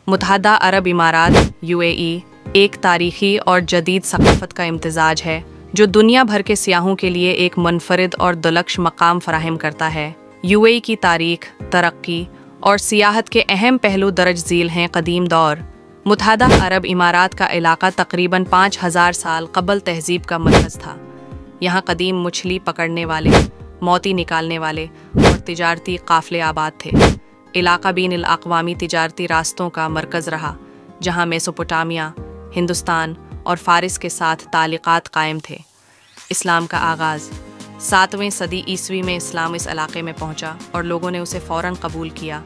मुत्तहदा अरब इमारात UAE एक तारीखी और जदीद सकाफत का इम्तिजाज है जो दुनिया भर के सियाहों के लिए एक मुनफरिद और दुलक्ष मकाम फराहम करता है। यूएई की तारीख, तरक्की और सियाहत के अहम पहलू दरज झील हैं। कदीम दौर मुत्तहदा अरब इमारात का इलाका तकरीबन 5000 साल कबल तहजीब का मरकज़ था। यहाँ कदीम मछली पकड़ने वाले, मोती निकालने वाले और तिजारती काफ़िले आबाद थे। इलाका बीन अक़वामी तिजारती रास्तों का मरकज़ रहा, जहाँ मेसोपोटामिया, हिंदुस्तान और फ़ारिस के साथ ताल्लुकात कायम थे। इस्लाम का आगाज़ 7वीं सदी ईस्वी में इस्लाम इस इलाके में पहुँचा और लोगों ने उसे फ़ौरन कबूल किया।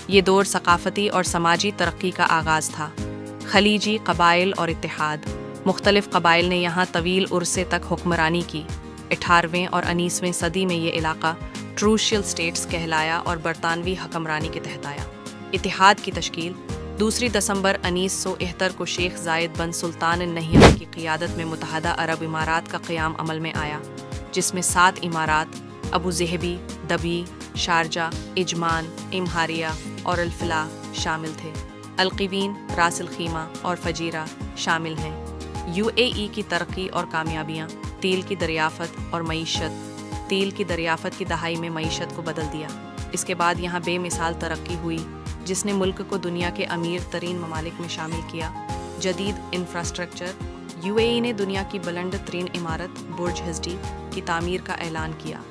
ये दौर सकाफ़ती और समाजी तरक्की का आगाज़ था। खलीजी कबाइल और इत्तेहाद मुख्तलिफ़ कबाइल ने यहाँ तवील उरसे तक हुक्मरानी की। 18वें और 19वें सदी में ये इलाका ट्रूशियल स्टेट्स कहलाया और बरतानवी हक्मरानी के तहत आया। इत्तेहाद की तश्कील 2 दिसंबर 1971 को शेख ज़ायद बिन सुल्तान नहियान की क़ियादत में मुत्तहदा अरब इमारात का क़याम अमल में आया, जिसमें 7 इमारात अबू ज़हबी, दबी, शारजा, इजमान, इमहारिया और अल-फलाह शामिल थे। अलक़वीन, रास अल ख़ीमा और फजीरा शामिल हैं। यूएई की तरक्की और कामयाबियाँ तेल की दरियाफ़त और मईशत। तेल की दरियाफ़त की दहाई में मईशत को बदल दिया। इसके बाद यहाँ बेमिसाल तरक्की हुई, जिसने मुल्क को दुनिया के अमीर तरीन ममालिक में शामिल किया। जदीद इंफ्रास्ट्रक्चर यूएई ने दुनिया की बुलंद तरीन इमारत बुर्ज खलीफा की तामीर का ऐलान किया।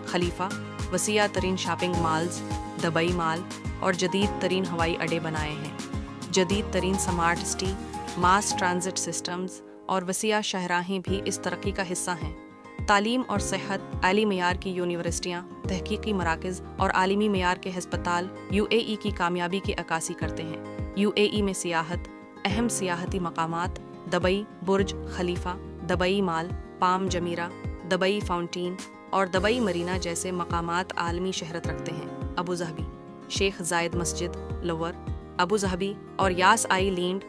खलीफा वसीआ तरीन शॉपिंग मॉल्स, दुबई मॉल और जदीद तरीन हवाई अड्डे बनाए हैं। जदीद तरीन स्मार्ट सिटी, मास ट्रांजिट सिस्टम्स और वसीआ शहराहें भी इस तरक्की का हिस्सा हैं। तालीम और सेहत, आली मयार की यूनिवर्सिटियाँ, तहकीकी मराकज़ और आलमी मयार के हस्पताल यूएई की कामयाबी की अक्कासी करते हैं। यूएई में सियाहत, अहम सियाहती मकामात Dubai Burj Khalifa, Dubai Mall, Palm Jumeirah, Dubai Fountain और दुबई मरीना जैसे मकामात आलमी शहरत रखते हैं। अबू ज़हबी, शेख ज़ायद मस्जिद, लोअर अबू ज़हबी और यास आइलैंड,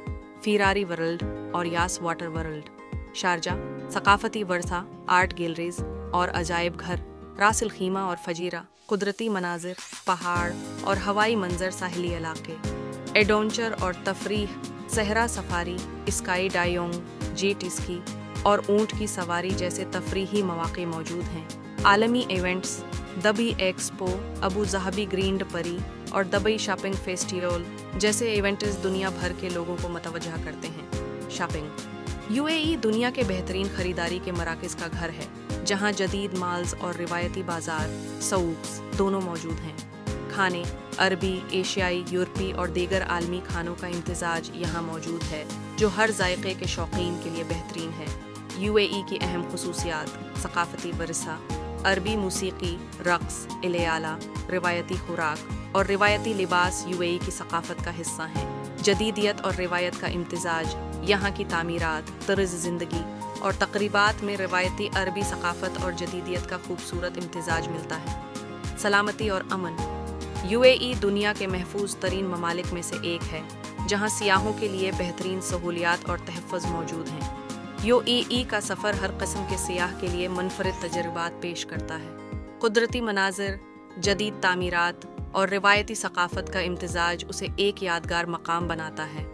फीरारी वर्ल्ड और यास वाटर वर्ल्ड। शारजा सकाफती वर्सा, आर्ट गैलरीज और अजायब घर। रास अल ख़ीमा और फजीरा कुदरती मनाजिर, पहाड़ और हवाई मंजर साहिली इलाके। एडवेंचर और तफरीह, सहरा safari, sky diving, jet ski और ऊँट की सवारी जैसे तफरीही मौक़े मौजूद हैं। आलमी events Dubai Expo, Abu Dhabi Grand Prix और दुबई शॉपिंग फेस्टिवल जैसे इवेंट्स दुनिया भर के लोगों को मतवज्जा करते हैं। शॉपिंग यूएई दुनिया के बेहतरीन ख़रीदारी के मराकज़ का घर है, जहां जदीद मॉल्स और रिवायती बाज़ार सूक़्स दोनों मौजूद हैं। खाने अरबी, एशियाई, यूरोपी और दीगर आलमी खानों का इम्तिजाज यहाँ मौजूद है, जो हर जायके के शौकीन के लिए बेहतरीन है। यूएई की अहम खुसूसियात सकाफती वरसा, अरबी मूसीकी, रक़्स, इलेयाला, रिवायती खुराक और रिवायती लिबास यूएई की सकाफत का हिस्सा हैं। जदीदियत और रिवायत का इम्तिजाज यहाँ की तामीरात, तर्ज़ ज़िंदगी और तक़रीबात में रिवायती अरबी सकाफत और जदीदियत का खूबसूरत इम्तिजाज मिलता है। सलामती और अमन यूएई दुनिया के महफूज तरीन ममालिक में से एक है, जहाँ सियाहों के लिए बेहतरीन सहूलियात और तहफ़्फ़ुज़ मौजूद हैं। यूएई का सफ़र हर किस्म के सियाह के लिए मुनफरिद तजुर्बात पेश करता है। कुदरती मनाजिर, जदीद तामीरात और रिवायती सकाफत का इम्तिजाज उसे एक यादगार मकाम बनाता है।